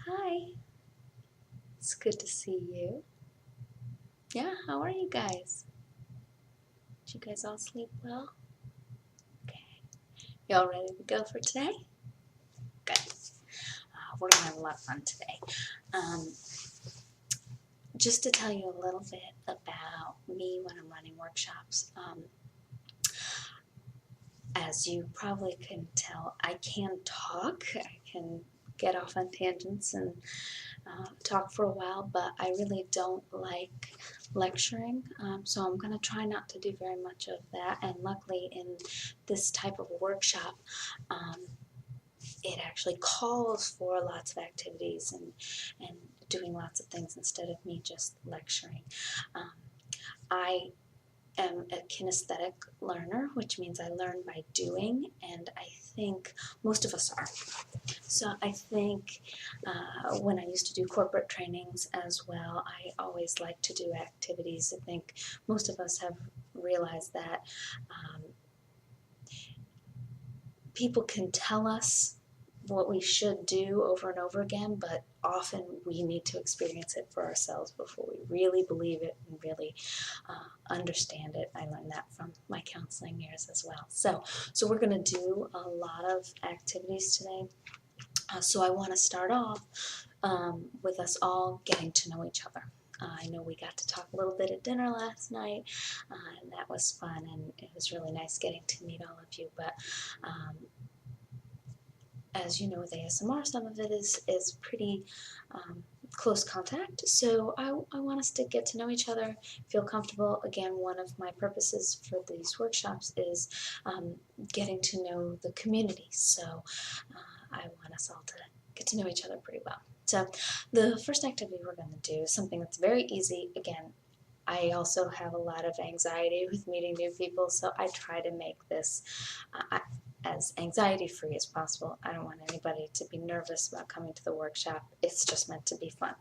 Hi, it's good to see you. Yeah, how are you guys? Did you guys all sleep well? Okay. Y'all ready to go for today? Good. We're gonna have a lot of fun today. Um, just to tell you a little bit about me when I'm running workshops. As you probably can tell, I can talk. I can get off on tangents and talk for a while, but I really don't like lecturing, so I'm going to try not to do very much of that. And luckily, in this type of workshop, um, it actually calls for lots of activities and doing lots of things instead of me just lecturing. I am a kinesthetic learner, which means I learn by doing, and I think most of us are. So I think when I used to do corporate trainings as well, I always like to do activities. I think most of us have realized that people can tell us what we should do over and over again, but often we need to experience it for ourselves before we really believe it and really understand it. I learned that from my counseling years as well. So we're going to do a lot of activities today. So I want to start off with us all getting to know each other. I know we got to talk a little bit at dinner last night, and that was fun, and it was really nice getting to meet all of you. But as you know, with ASMR, some of it is pretty close contact. So I want us to get to know each other, feel comfortable. Again, one of my purposes for these workshops is getting to know the community. So I want us all to get to know each other pretty well. So the first activity we're going to do is something that's very easy. Again, I also have a lot of anxiety with meeting new people, so I try to make this as anxiety-free as possible. I don't want anybody to be nervous about coming to the workshop. It's just meant to be fun.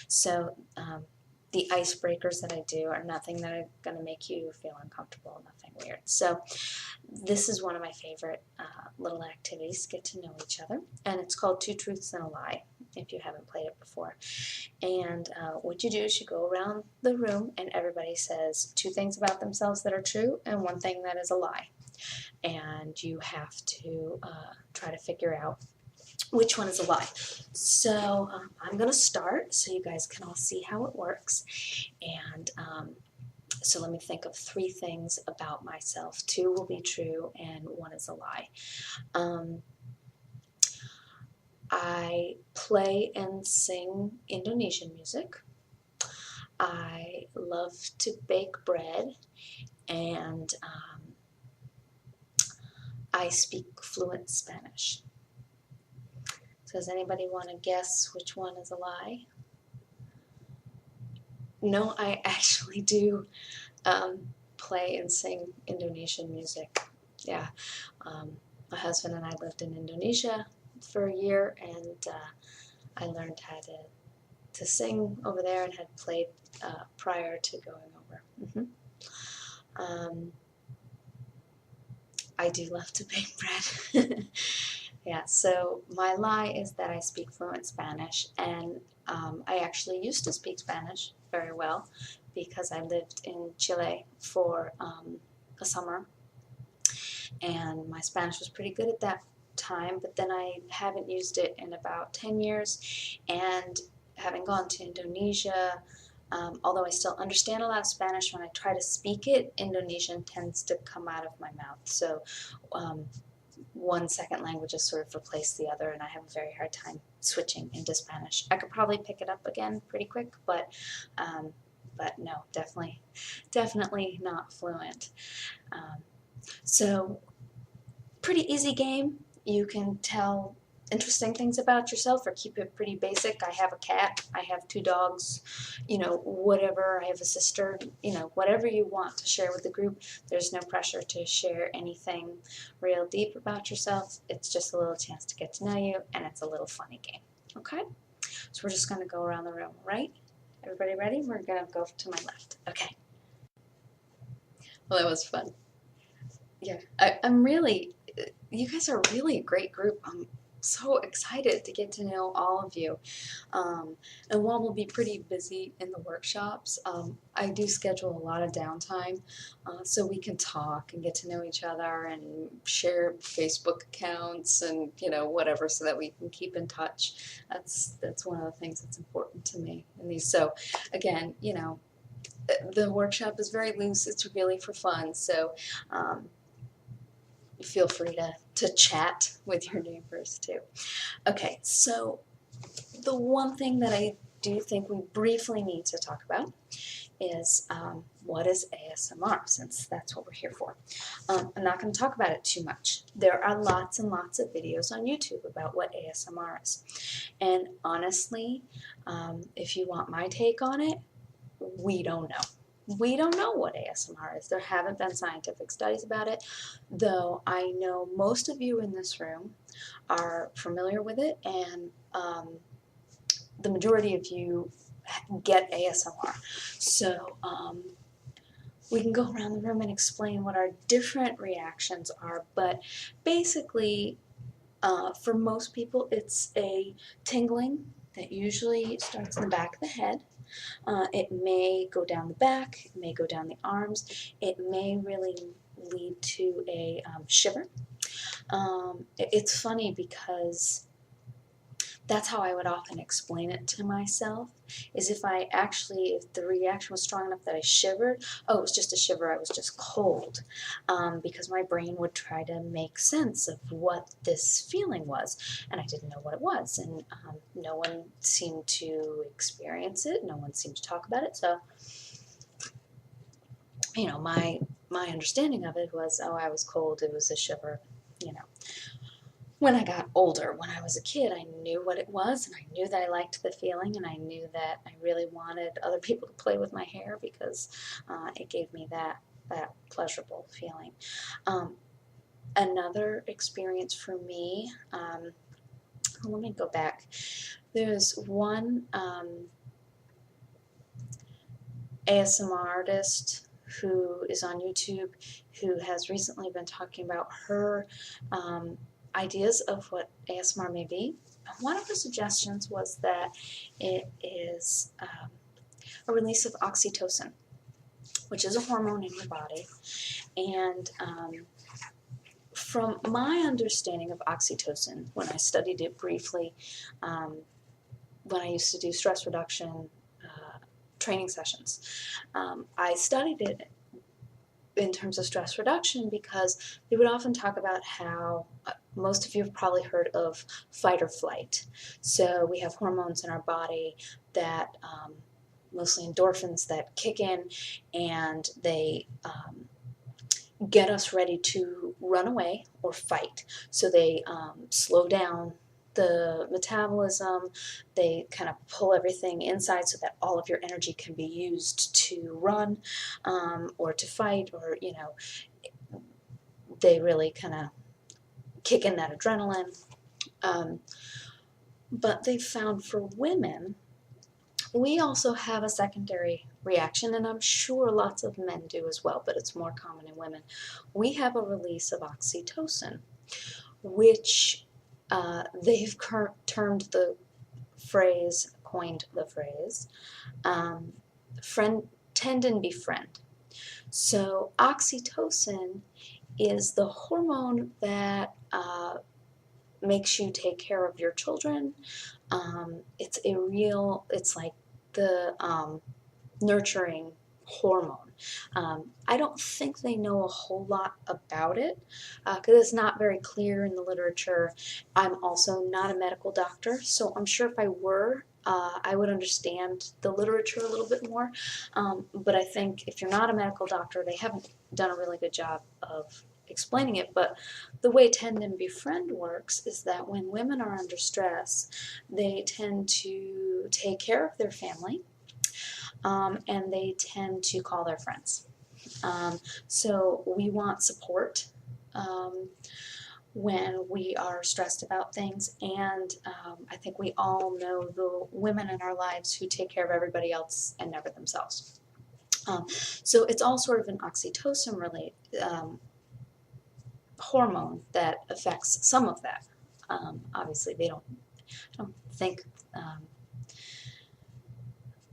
So the icebreakers that I do are nothing that are going to make you feel uncomfortable, nothing weird. So this is one of my favorite little activities, get to know each other, and it's called Two Truths and a Lie, if you haven't played it before. And what you do is you go around the room and everybody says two things about themselves that are true and one thing that is a lie. And you have to try to figure out which one is a lie. So I'm going to start so you guys can all see how it works. And so let me think of three things about myself. Two will be true and one is a lie. I play and sing Indonesian music. I love to bake bread, and I speak fluent Spanish. So does anybody want to guess which one is a lie? No, I actually do play and sing Indonesian music. Yeah, my husband and I lived in Indonesia for a year, and I learned how to sing over there and had played prior to going over. I do love to bake bread. Yeah, so my lie is that I speak fluent Spanish, and I actually used to speak Spanish very well because I lived in Chile for a summer, and my Spanish was pretty good at that time, but then I haven't used it in about 10 years, and having gone to Indonesia, although I still understand a lot of Spanish, when I try to speak it, Indonesian tends to come out of my mouth. So one second language has sort of replaced the other, and I have a very hard time switching into Spanish. I could probably pick it up again pretty quick, but no, definitely not fluent. So pretty easy game. You can tell interesting things about yourself or keep it pretty basic. I have a cat, I have 2 dogs, whatever. I have a sister, whatever you want to share with the group. There's no pressure to share anything real deep about yourself. It's just a little chance to get to know you, and it's a little funny game. Okay? So we're just going to go around the room, right? Everybody ready? We're going to go to my left. Okay. Well, that was fun. Yeah, I'm really, you guys are really a great group. so excited to get to know all of you. And while we'll be pretty busy in the workshops, I do schedule a lot of downtime so we can talk and get to know each other and share Facebook accounts and whatever, so that we can keep in touch. That's one of the things that's important to me in these. So again, the workshop is very loose. It's really for fun. So feel free to chat with your neighbors too. Okay, so the one thing that I do think we briefly need to talk about is what is ASMR, since that's what we're here for. I'm not going to talk about it too much. There are lots and lots of videos on YouTube about what ASMR is. And honestly, if you want my take on it, we don't know. We don't know what ASMR is. There haven't been scientific studies about it, though I know most of you in this room are familiar with it, and the majority of you get ASMR. So we can go around the room and explain what our different reactions are, but basically for most people it's a tingling that usually starts in the back of the head. It may go down the back, it may go down the arms, it may really lead to a shiver. It's funny because that's how I would often explain it to myself, is if the reaction was strong enough that I shivered, oh, it was just a shiver, I was just cold, because my brain would try to make sense of what this feeling was, and I didn't know what it was, and no one seemed to experience it, no one seemed to talk about it, so, my understanding of it was, oh, I was cold, it was a shiver, When I got older, when I was a kid, I knew what it was, and I knew that I liked the feeling, and I knew that I really wanted other people to play with my hair because it gave me that pleasurable feeling. Another experience for me, let me go back. There's one ASMR artist who is on YouTube who has recently been talking about her ideas of what ASMR may be. One of the suggestions was that it is a release of oxytocin, which is a hormone in your body. And from my understanding of oxytocin, when I studied it briefly, when I used to do stress reduction training sessions, I studied it in terms of stress reduction because they would often talk about how most of you have probably heard of fight or flight. So we have hormones in our body that, mostly endorphins, that kick in and they get us ready to run away or fight. So they slow down the metabolism, they kind of pull everything inside so that all of your energy can be used to run or to fight, or they really kind of kick in that adrenaline. But they found for women, we also have a secondary reaction, and I'm sure lots of men do as well, but it's more common in women. We have a release of oxytocin, which they've coined the phrase, tend and befriend. So oxytocin is the hormone that makes you take care of your children. It's like the nurturing hormone. I don't think they know a whole lot about it because it's not very clear in the literature. I'm also not a medical doctor, so I'm sure if I were, I would understand the literature a little bit more. But I think if you're not a medical doctor, they haven't done a really good job of explaining it. But the way tend and befriend works is that when women are under stress, they tend to take care of their family. And they tend to call their friends. So we want support when we are stressed about things, and I think we all know the women in our lives who take care of everybody else and never themselves. So it's all sort of an oxytocin related hormone that affects some of that. Obviously, they don't. I don't think.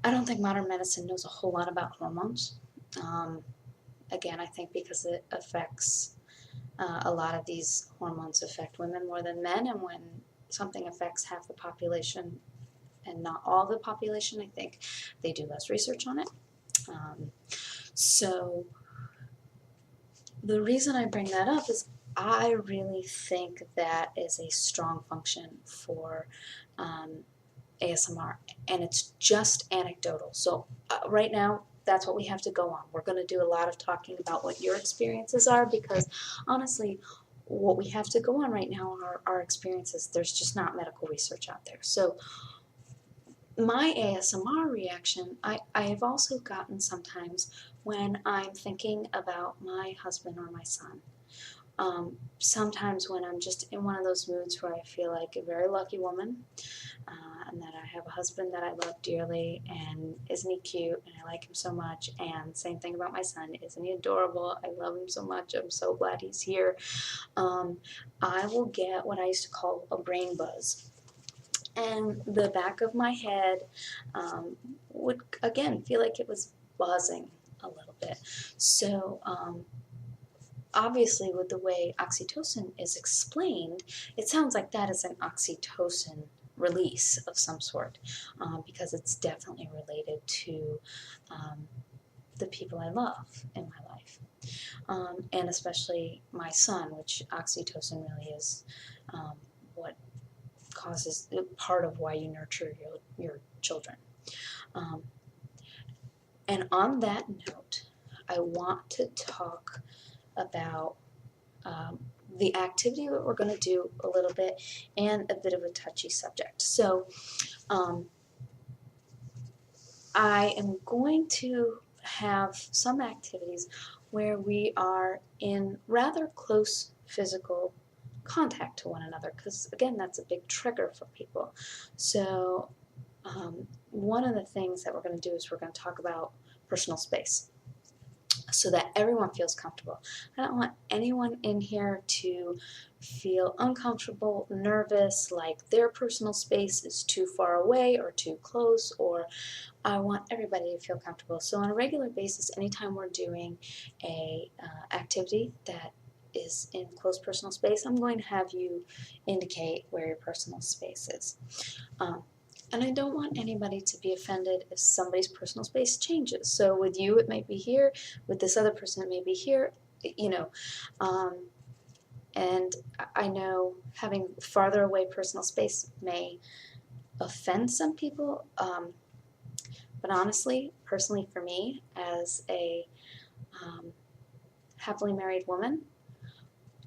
I don't think modern medicine knows a whole lot about hormones. Again, I think because it affects a lot of these hormones affect women more than men, and when something affects half the population and not all the population, I think they do less research on it. So the reason I bring that up is I really think that is a strong function for ASMR, and it's just anecdotal. So right now, that's what we have to go on. We're going to do a lot of talking about what your experiences are, because honestly, what we have to go on right now are our experiences. There's just not medical research out there. So my ASMR reaction, I have also gotten sometimes when I'm thinking about my husband or my son. Sometimes when I'm just in one of those moods where I feel like a very lucky woman, and that I have a husband that I love dearly, and isn't he cute, and I like him so much, and same thing about my son, isn't he adorable, I love him so much, I'm so glad he's here. I will get what I used to call a brain buzz. And the back of my head would, again, feel like it was buzzing a little bit. So obviously, with the way oxytocin is explained, it sounds like that is an oxytocin release of some sort, because it's definitely related to the people I love in my life, and especially my son, which oxytocin really is what causes part of why you nurture your children. And on that note, I want to talk about the activity that we're going to do a little bit, and a bit of a touchy subject. So I am going to have some activities where we are in rather close physical contact to one another, because again, that's a big trigger for people. So one of the things that we're going to do is we're going to talk about personal space, so that everyone feels comfortable. I don't want anyone in here to feel uncomfortable, nervous, like their personal space is too far away or too close, or I want everybody to feel comfortable. So on a regular basis, anytime we're doing a activity that is in close personal space, I'm going to have you indicate where your personal space is. And I don't want anybody to be offended if somebody's personal space changes. So with you, it may be here. With this other person, it may be here. You know, and I know having farther away personal space may offend some people. But honestly, personally for me, as a happily married woman,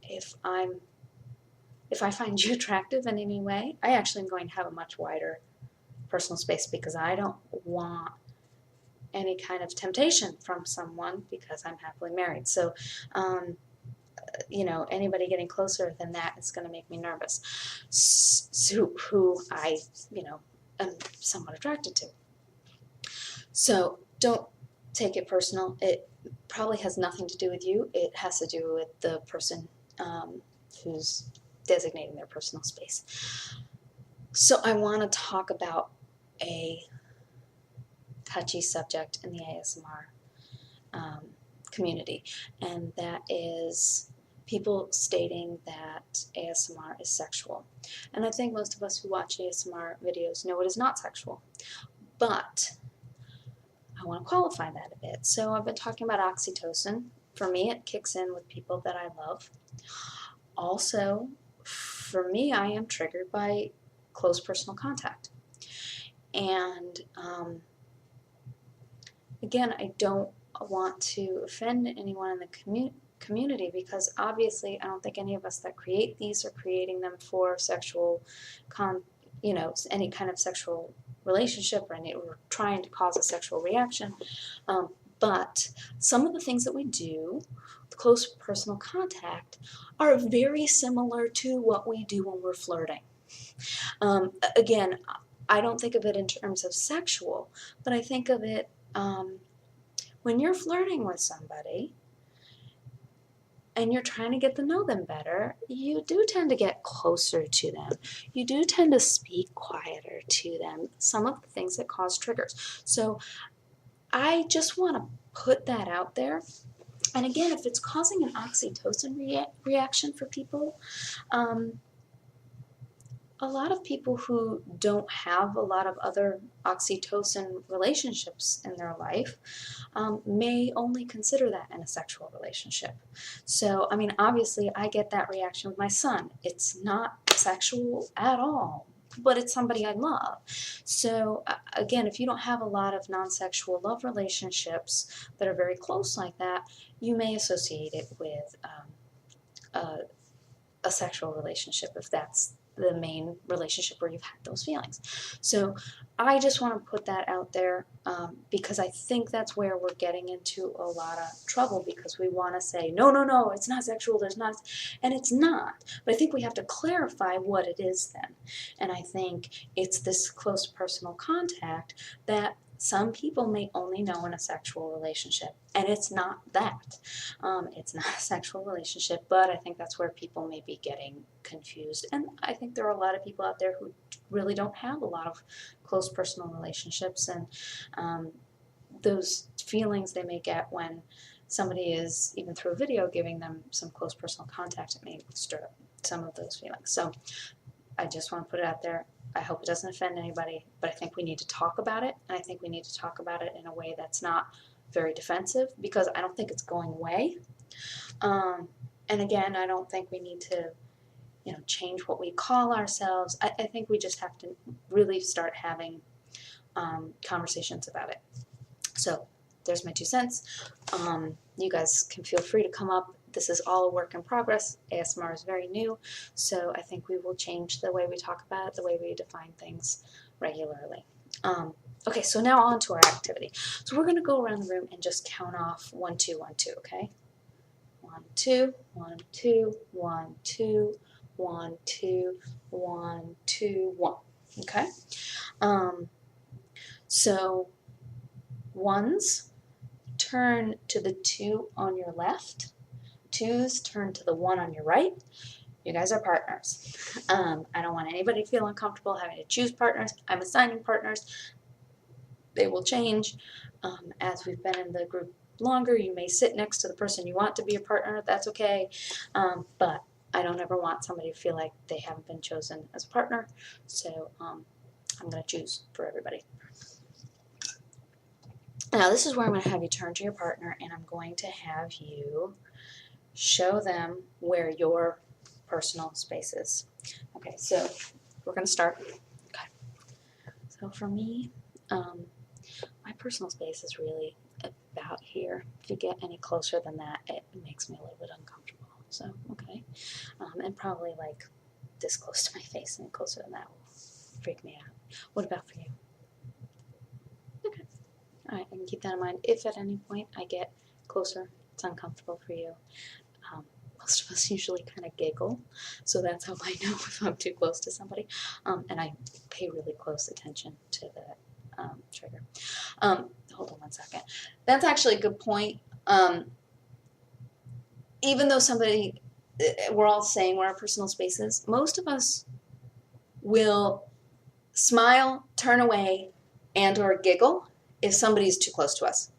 if I find you attractive in any way, I actually am going to have a much wider personal space, because I don't want any kind of temptation from someone because I'm happily married. So, you know, anybody getting closer than that is going to make me nervous. So, who I, you know, am somewhat attracted to. So don't take it personal. It probably has nothing to do with you. It has to do with the person who's designating their personal space. So I want to talk about a touchy subject in the ASMR community, and that is people stating that ASMR is sexual. And I think most of us who watch ASMR videos know it is not sexual, but I want to qualify that a bit. So I've been talking about oxytocin. For me, it kicks in with people that I love. Also, for me, I am triggered by close personal contact. And again, I don't want to offend anyone in the community, because obviously I don't think any of us that create these are creating them for sexual, you know, any kind of sexual relationship, or we're trying to cause a sexual reaction. But some of the things that we do with close personal contact are very similar to what we do when we're flirting. Again, I don't think of it in terms of sexual, but I think of it when you're flirting with somebody, and you're trying to get to know them better, you do tend to get closer to them. You do tend to speak quieter to them, some of the things that cause triggers. So I just want to put that out there. And again, if it's causing an oxytocin reaction for people, a lot of people who don't have a lot of other oxytocin relationships in their life may only consider that in a sexual relationship. So, I mean, obviously I get that reaction with my son. It's not sexual at all, but it's somebody I love. So again, if you don't have a lot of non-sexual love relationships that are very close like that, you may associate it with a sexual relationship if that's the main relationship where you've had those feelings. So I just want to put that out there because I think that's where we're getting into a lot of trouble, because we want to say, no, no, no, it's not sexual, there's not, and it's not. But I think we have to clarify what it is then. And I think it's this close personal contact that some people may only know in a sexual relationship, and it's not that. It's not a sexual relationship, but I think that's where people may be getting confused. And I think there are a lot of people out there who really don't have a lot of close personal relationships, and those feelings they may get when somebody is, even through a video, giving them some close personal contact, it may stir up some of those feelings. So I just want to put it out there. I hope it doesn't offend anybody, but I think we need to talk about it, and I think we need to talk about it in a way that's not very defensive, because I don't think it's going away. And again, I don't think we need to, change what we call ourselves. I think we just have to really start having conversations about it. So there's my 2 cents. You guys can feel free to come up. This is all a work in progress. ASMR is very new, so I think we will change the way we talk about it, the way we define things regularly. Okay, so now on to our activity. So we're going to go around the room and just count off 1, 2, 1, 2, okay? 1, 2, 1, 2, 1, 2, 1, 2, 1, 2, 1, okay? So ones turn to the 2 on your left. 2s turn to the 1 on your right. You guys are partners. I don't want anybody to feel uncomfortable having to choose partners. I'm assigning partners. They will change as we've been in the group longer. You may sit next to the person you want to be a partner. That's okay. But I don't ever want somebody to feel like they haven't been chosen as a partner. So I'm going to choose for everybody. Now this is where I'm going to have you turn to your partner, and I'm going to have you show them where your personal space is. Okay, so we're going to start. Okay. So for me, my personal space is really about here. If you get any closer than that, it makes me a little bit uncomfortable. So, okay. And probably like this close to my face, and closer than that will freak me out. What about for you? Okay. All right, I can keep that in mind. If at any point I get closer, it's uncomfortable for you. Most of us usually kind of giggle, so that's how I know if I'm too close to somebody. And I pay really close attention to the trigger. Hold on 1 second. That's actually a good point. Even though we're all saying where our personal space is, most of us will smile, turn away, and or giggle if somebody's too close to us.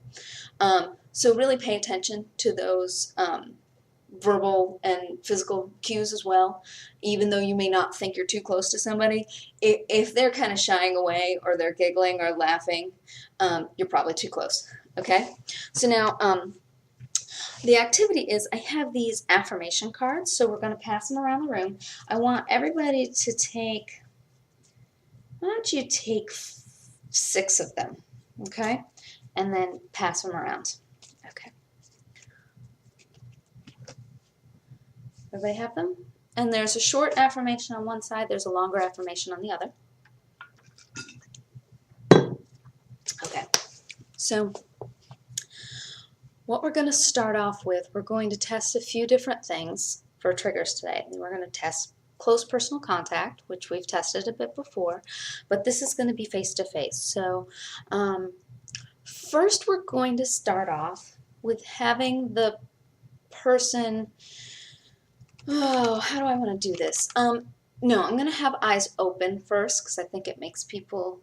So really pay attention to those verbal and physical cues as well. Even though you may not think you're too close to somebody, if they're kind of shying away or they're giggling or laughing, you're probably too close. Okay? So now the activity is, I have these affirmation cards, so we're going to pass them around the room. I want everybody to take, why don't you take 6 of them, okay? And then pass them around. Okay. Everybody have them? And there's a short affirmation on one side, there's a longer affirmation on the other. Okay, so what we're going to start off with, we're going to test a few different things for triggers today. We're going to test close personal contact, which we've tested a bit before, but this is going to be face-to-face. So first we're going to start off with having the person, oh, how do I want to do this? No, I'm going to have eyes open first because I think it makes people,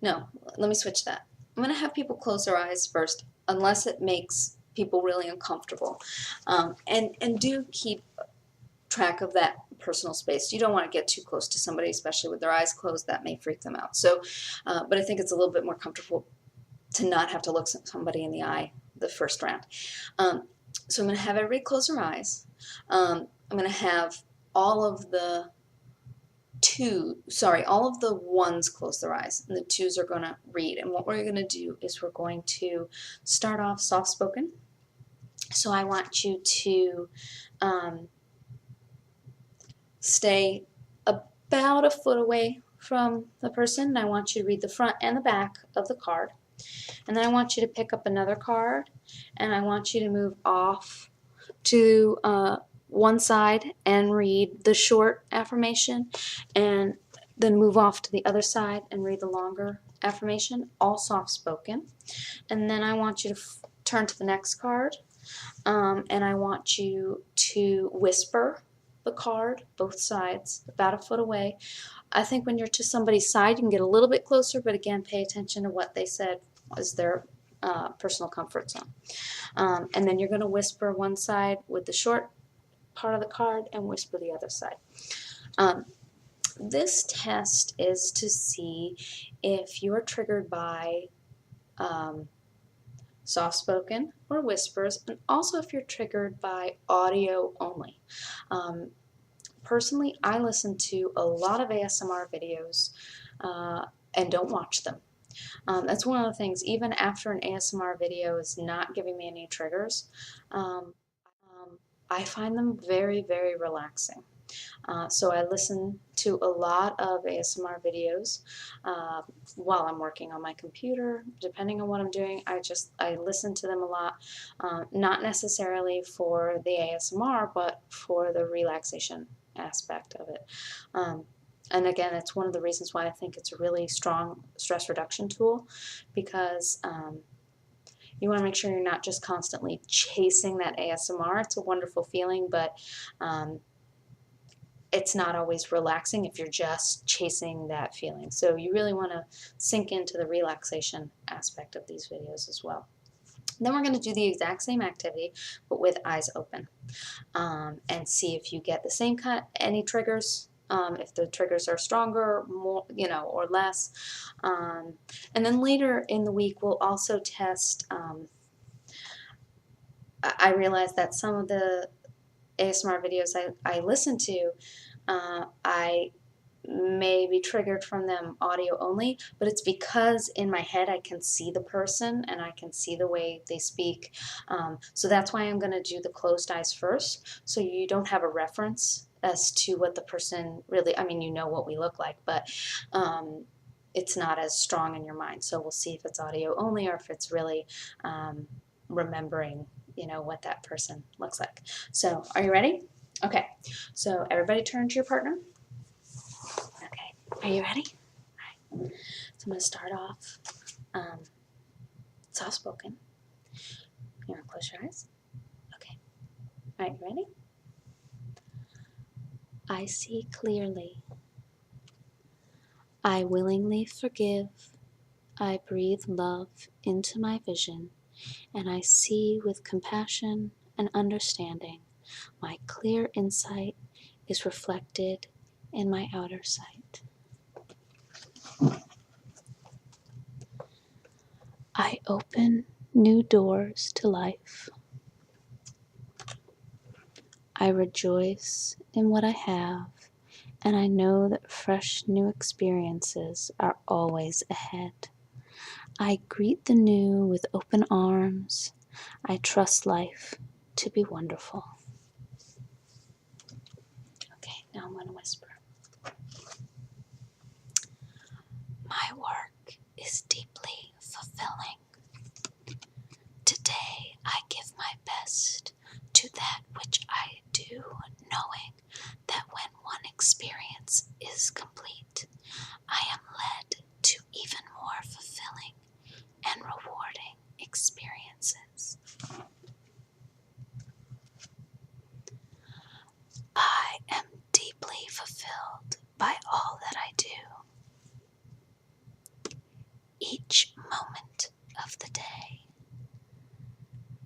no, let me switch that. I'm going to have people close their eyes first unless it makes people really uncomfortable. And do keep track of that personal space. You don't want to get too close to somebody, especially with their eyes closed. That may freak them out. So, but I think it's a little bit more comfortable to not have to look somebody in the eye the first round. So I'm going to have everybody close their eyes. I'm going to have all of the ones close their eyes, and the twos are going to read. And what we're going to do is we're going to start off soft-spoken. So I want you to stay about a foot away from the person, and I want you to read the front and the back of the card. And then I want you to pick up another card, and I want you to move off to one side and read the short affirmation, and then move off to the other side and read the longer affirmation, all soft-spoken. And then I want you to turn to the next card, and I want you to whisper the card, both sides, about a foot away. I think when you're to somebody's side, you can get a little bit closer, but again, pay attention to what they said was their personal comfort zone. And then you're going to whisper one side with the short part of the card and whisper the other side. This test is to see if you're triggered by soft-spoken or whispers, and also if you're triggered by audio only. Personally, I listen to a lot of ASMR videos and don't watch them. That's one of the things, even after an ASMR video is not giving me any triggers, I find them very, very relaxing. So I listen to a lot of ASMR videos while I'm working on my computer. Depending on what I'm doing, I listen to them a lot, not necessarily for the ASMR, but for the relaxation aspect of it. And again, it's one of the reasons why I think it's a really strong stress reduction tool, because you want to make sure you're not just constantly chasing that ASMR. It's a wonderful feeling, but it's not always relaxing if you're just chasing that feeling. So you really want to sink into the relaxation aspect of these videos as well. Then we're going to do the exact same activity, but with eyes open, and see if you get the same any triggers. If the triggers are stronger, more, or less. And then later in the week, we'll also test. I realize that some of the ASMR videos I listen to, I may be triggered from them audio only, but it's because in my head I can see the person and I can see the way they speak. So that's why I'm going to do the closed eyes first, so you don't have a reference as to what the person really, you know what we look like, but it's not as strong in your mind. So we'll see if it's audio only or if it's really remembering, what that person looks like. So are you ready? Okay, so everybody turn to your partner. Okay, are you ready? All right. So I'm going to start off soft-spoken. You want to close your eyes? Okay. All right, you ready? I see clearly. I willingly forgive. I breathe love into my vision, and I see with compassion and understanding. My clear insight is reflected in my outer sight. I open new doors to life. I rejoice in what I have, and I know that fresh new experiences are always ahead. I greet the new with open arms. I trust life to be wonderful. Okay, now I'm going to whisper. My work is deeply fulfilling. Today I give my best to that which I do, knowing that when one experience is complete, I am led to even more fulfilling and rewarding experiences. Each moment of the day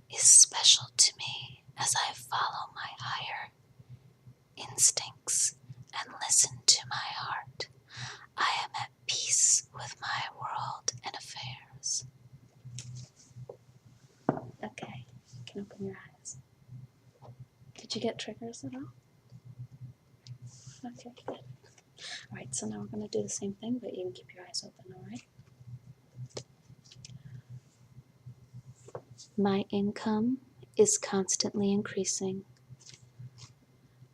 is special to me as I follow my higher instincts and listen to my heart. I am at peace with my world and affairs. Okay, you can open your eyes. Did you get triggers at all? Okay, good. Alright, so now we're going to do the same thing, but you can keep your eyes open, alright? My income is constantly increasing.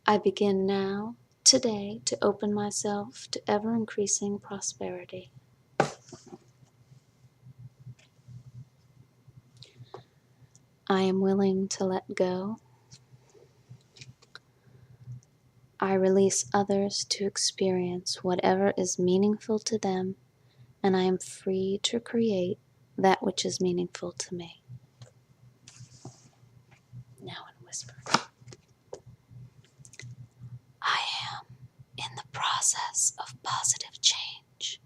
I begin now, today, to open myself to ever-increasing prosperity. I am willing to let go. I release others to experience whatever is meaningful to them, and I am free to create that which is meaningful to me. Now in whisper. I am in the process of positive change.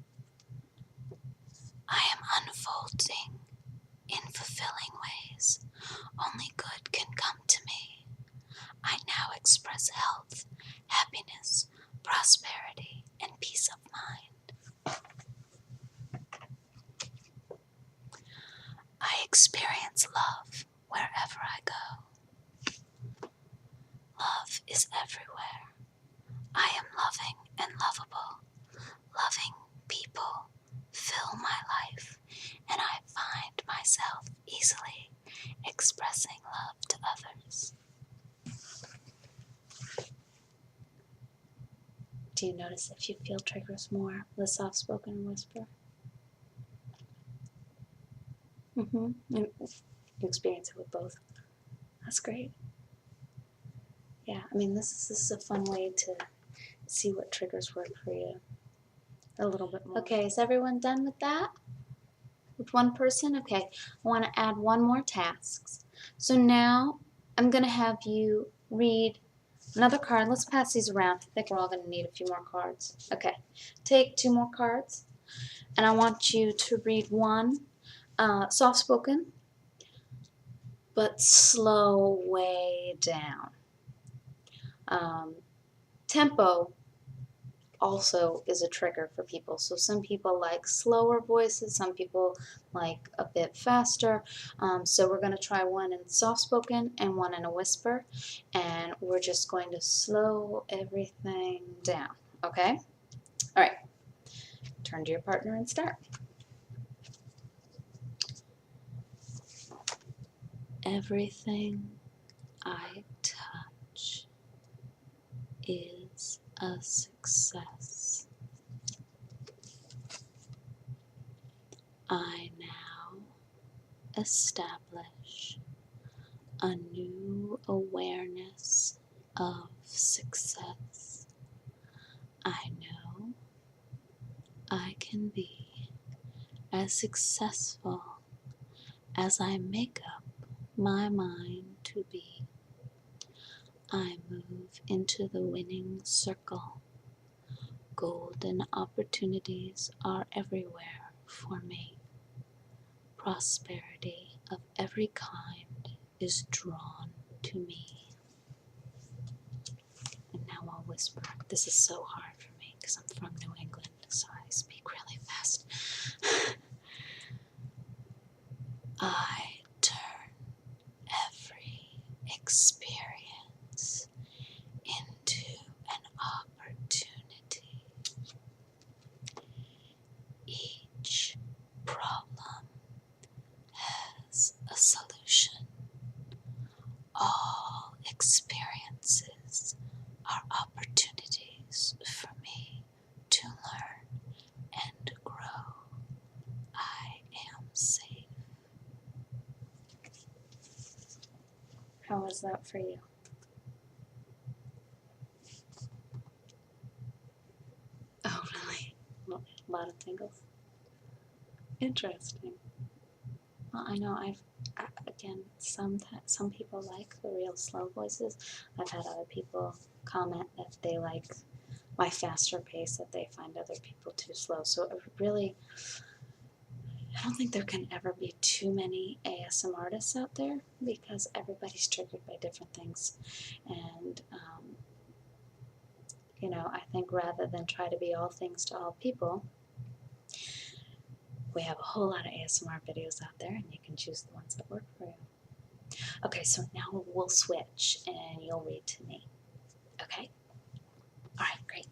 I am unfolding in fulfilling ways. Only good can come to me. I now express health, happiness, prosperity, and peace of mind. I experience love wherever I go. Love is everywhere. I am loving and lovable. Loving people fill my life, and I find myself easily expressing love to others. Do you notice if you feel triggers more, the soft-spoken whisper? You experience it with both. That's great. Yeah, I mean, this is a fun way to see what triggers work for you a little bit more. Okay, is everyone done with that? With one person? Okay, I want to add one more task. So now I'm going to have you read another card. Let's pass these around. I think we're all going to need a few more cards. Okay, take 2 more cards, and I want you to read one soft-spoken, but slow way down. Tempo also is a trigger for people. So some people like slower voices, some people like a bit faster. So we're going to try one in soft-spoken and one in a whisper, and we're just going to slow everything down, okay? All right, turn to your partner and start. Everything I touch is a success. I now establish a new awareness of success. I know I can be as successful as I make up my mind to be. I move into the winning circle. Golden opportunities are everywhere for me. Prosperity of every kind is drawn to me. And now I'll whisper. This is so hard for me because I'm from New England, so I speak really fast. I turn every experience into an opportunity. Each problem has a solution. All experiences are opportunities for me to learn and grow. I am safe. How was that for you? Oh, really? A lot of tingles? Interesting. Well, I know again, some people like the real slow voices. I've had other people comment that they like my faster pace, that they find other people too slow. So it really, I don't think there can ever be too many ASM artists out there because everybody's triggered by different things. And, you know, I think rather than try to be all things to all people, we have a whole lot of ASMR videos out there and you can choose the ones that work for you. Okay, so now we'll switch and you'll read to me. Okay? All right, great.